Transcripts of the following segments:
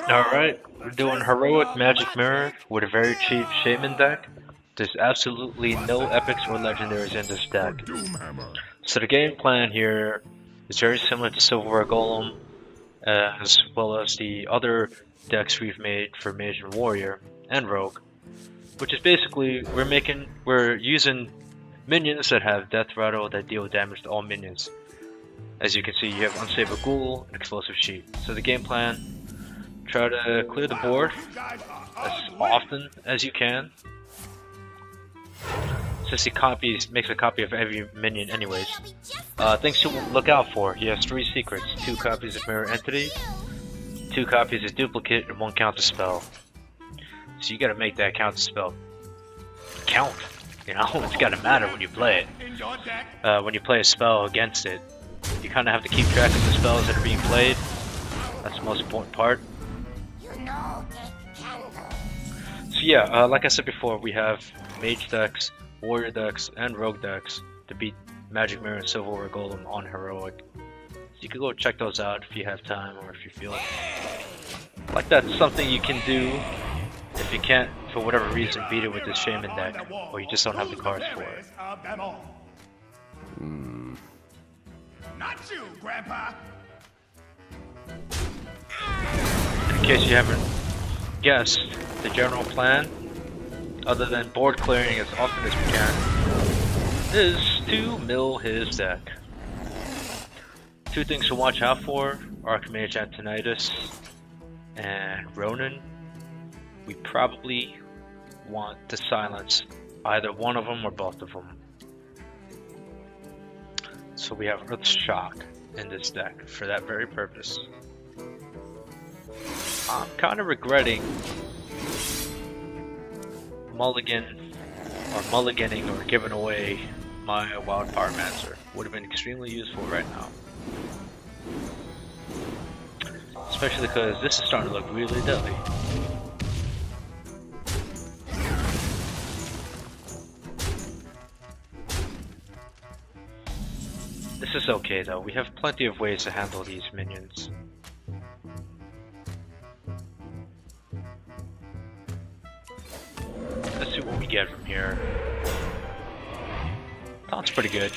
Alright, we're doing Heroic Magic Mirror with a very cheap Shaman deck. There's absolutely no epics or legendaries in this deck. So the game plan here is very similar to Silverware Golem, as well as the other decks we've made for Mage and Warrior and Rogue, which is basically we're using minions that have deathrattle that deal damage to all minions. As you can see, you have Unstable Ghoul and Explosive Sheet. So the game plan: try to clear the board as often as you can, since he makes a copy of every minion anyways. Things to look out for: he has 3 secrets, 2 copies of Mirror Entity, 2 copies of Duplicate, and 1 counter spell. So you gotta make that counter spell count. You know, it's gotta matter when you play it. When you play a spell against it, you kinda have to keep track of the spells that are being played. That's the most important part. So yeah, like I said before, we have Mage decks, Warrior decks, and Rogue decks to beat Magic Mirror and Silverware Golem on Heroic. So you can go check those out if you have time or if you feel like that's something you can do if you can't, for whatever reason, beat it with this Shaman deck, or you just don't have the cards for it. Not you, Grandpa. In case you haven't guessed, the general plan, other than board clearing as often as we can, is to mill his deck. 2 things to watch out for: Archmage Antonidas and Rhonin. We probably want to silence either one of them or both of them. So we have Earth Shock in this deck for that very purpose. I'm kind of regretting mulliganing or giving away my Wild Pyromancer. Would have been extremely useful right now. Especially because this is starting to look really deadly. This is okay though, we have plenty of ways to handle these minions. Let's see what we get from here. Sounds pretty good.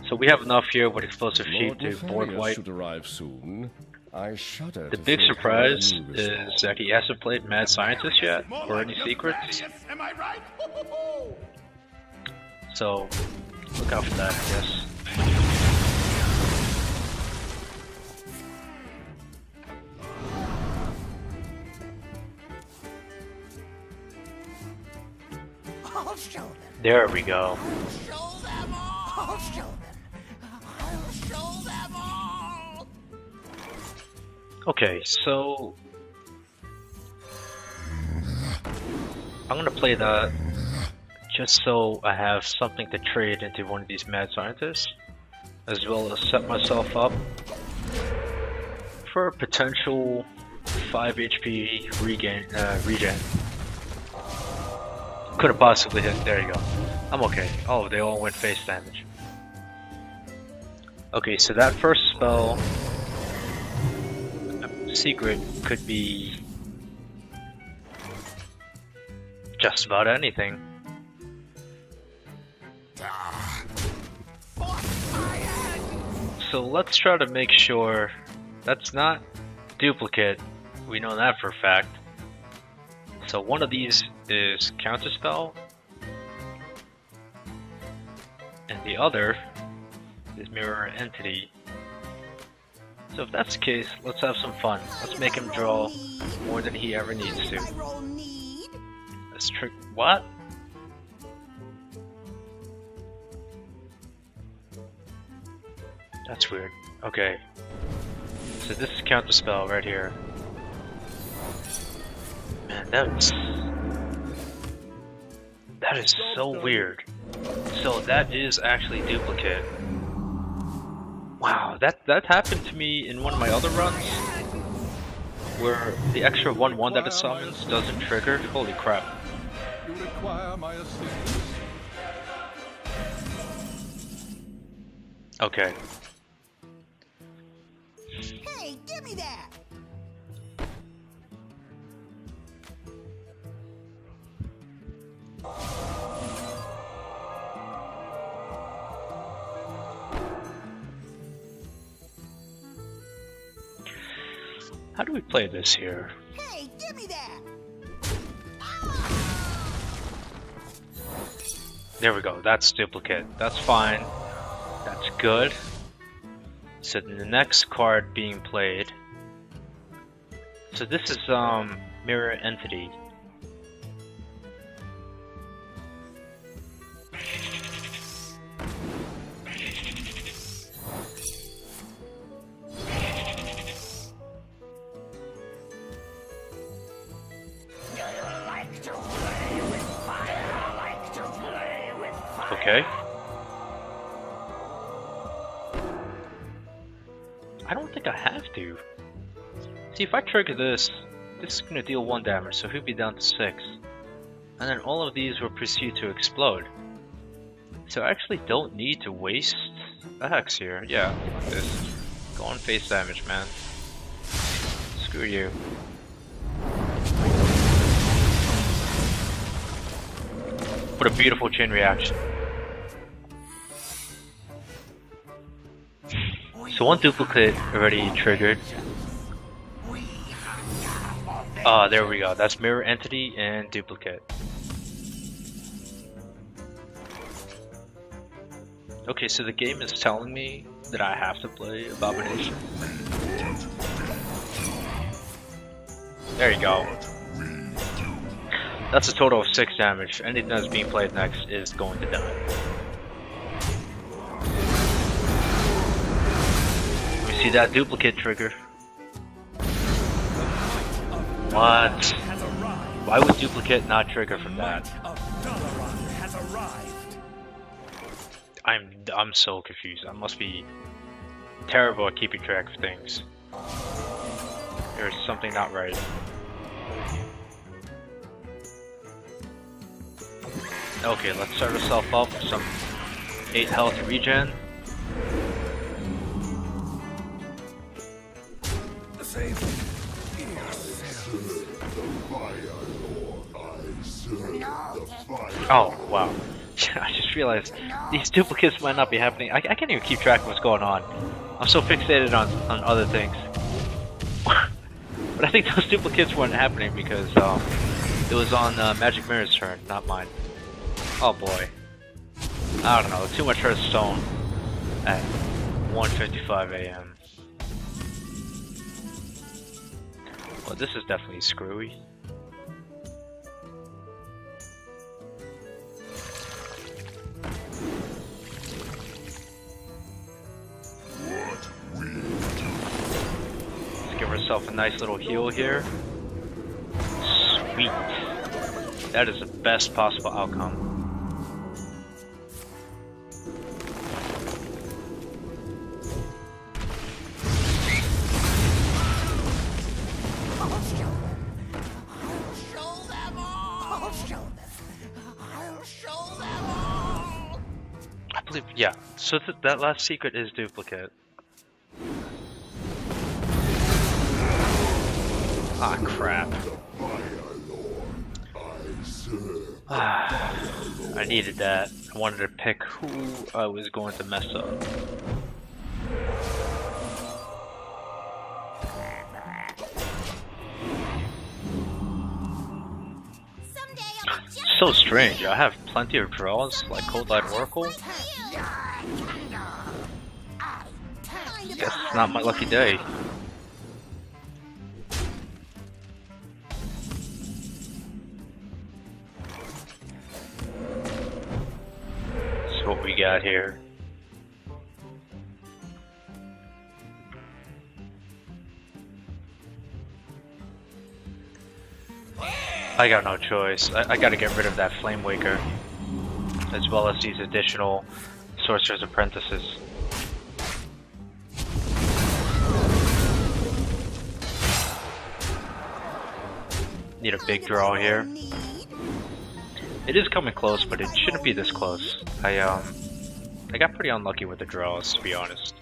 So we have enough here with Explosive Sheet to board wipe. The big surprise is that he hasn't played Mad Scientist yet, or any secrets. So look out for that, I guess. I'll show them. There we go. Show them all. I'll show them. I'll show them all. Okay, so I'm gonna play that just so I have something to trade into one of these Mad Scientists, as well as set myself up for a potential 5 HP regen. Could have possibly hit. There you go. I'm okay. Oh, they all went face damage. Okay, so that first spell, secret, could be just about anything. So let's try to make sure that's not duplicate. We know that for a fact. So one of these is counterspell, and the other is Mirror Entity. So if that's the case, let's have some fun. Let's make him draw more than he ever needs to. Let's trick. What? That's weird. Okay. So this is counterspell right here. Man, that is so weird. So that is actually duplicate. Wow, that happened to me in one of my other runs, where the extra 1/1 that it summons doesn't trigger. Holy crap. You require my assistance. Okay. Hey, Hey, give me that! How do we play this here? Hey, give me that! There we go, that's duplicate. That's fine. That's good. So the next card being played. So this is Mirror Entity. Okay. I don't think I have to. See, if I trigger this, this is gonna deal 1 damage, so he'll be down to 6. And then all of these will proceed to explode. So I actually don't need to waste a hex here. Yeah, like this. Go on face damage, man. Screw you. What a beautiful chain reaction. So 1 duplicate already triggered. There we go. That's Mirror Entity and Duplicate. Okay, so the game is telling me that I have to play Abomination. There you go. That's a total of 6 damage. Anything that's being played next is going to die. We see that duplicate trigger. What? Why would duplicate not trigger from that? I'm so confused. I must be terrible at keeping track of things. There's something not right. Okay, let's start ourselves off with some 8 health regen. Oh, wow. I just realized these duplicates might not be happening. I can't even keep track of what's going on. I'm so fixated on other things. But I think those duplicates weren't happening because it was on Magic Mirror's turn, not mine. Oh boy. I don't know, too much Hearthstone at 1:55 AM. Well, this is definitely screwy. Let's give ourselves a nice little heal here. Sweet. That is the best possible outcome. Yeah, so that last secret is duplicate. Ah, crap. I needed that. I wanted to pick who I was going to mess up. So strange, I have plenty of draws, like Cold Light Oracle. Guess it's not my lucky day. So what we got here? I got no choice. I gotta get rid of that Flame Waker, as well as these additional Sorcerer's Apprentices. Need a big draw here. It is coming close, but it shouldn't be this close. I got pretty unlucky with the draws, to be honest.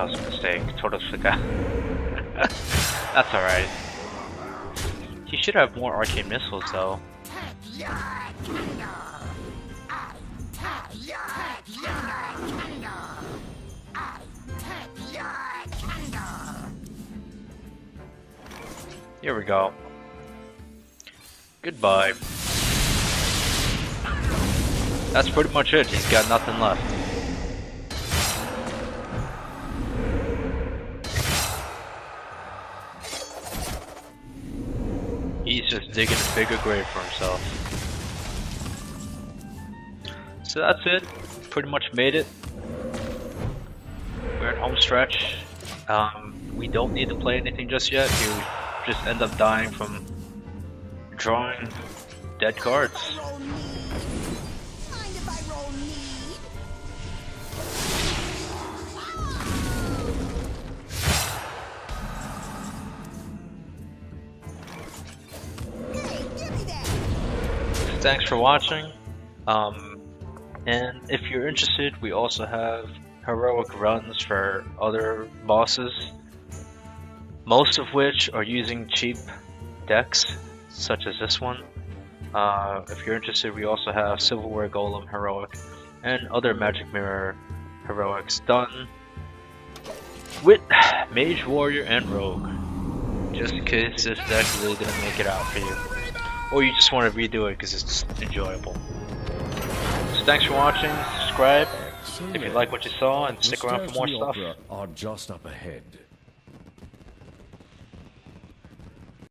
that was a mistake. Totally forgot. That's alright. He should have more arcane missiles though. Here we go. Goodbye. That's pretty much it. He's got nothing left. He's just digging a bigger grave for himself. So that's it. Pretty much made it. We're at home stretch. We don't need to play anything just yet. You just end up dying from drawing dead cards. Mind if I roll need? Hey, give me that! Thanks for watching. And if you're interested, we also have heroic runs for other bosses, most of which are using cheap decks, such as this one. If you're interested, we also have Silverware Golem heroic and other Magic Mirror heroics done with Mage, Warrior, and Rogue, just in case this deck really didn't make it out for you, or you just want to redo it because it's enjoyable. So thanks for watching. Subscribe if you like what you saw, and stick around for more stuff. Are just up ahead.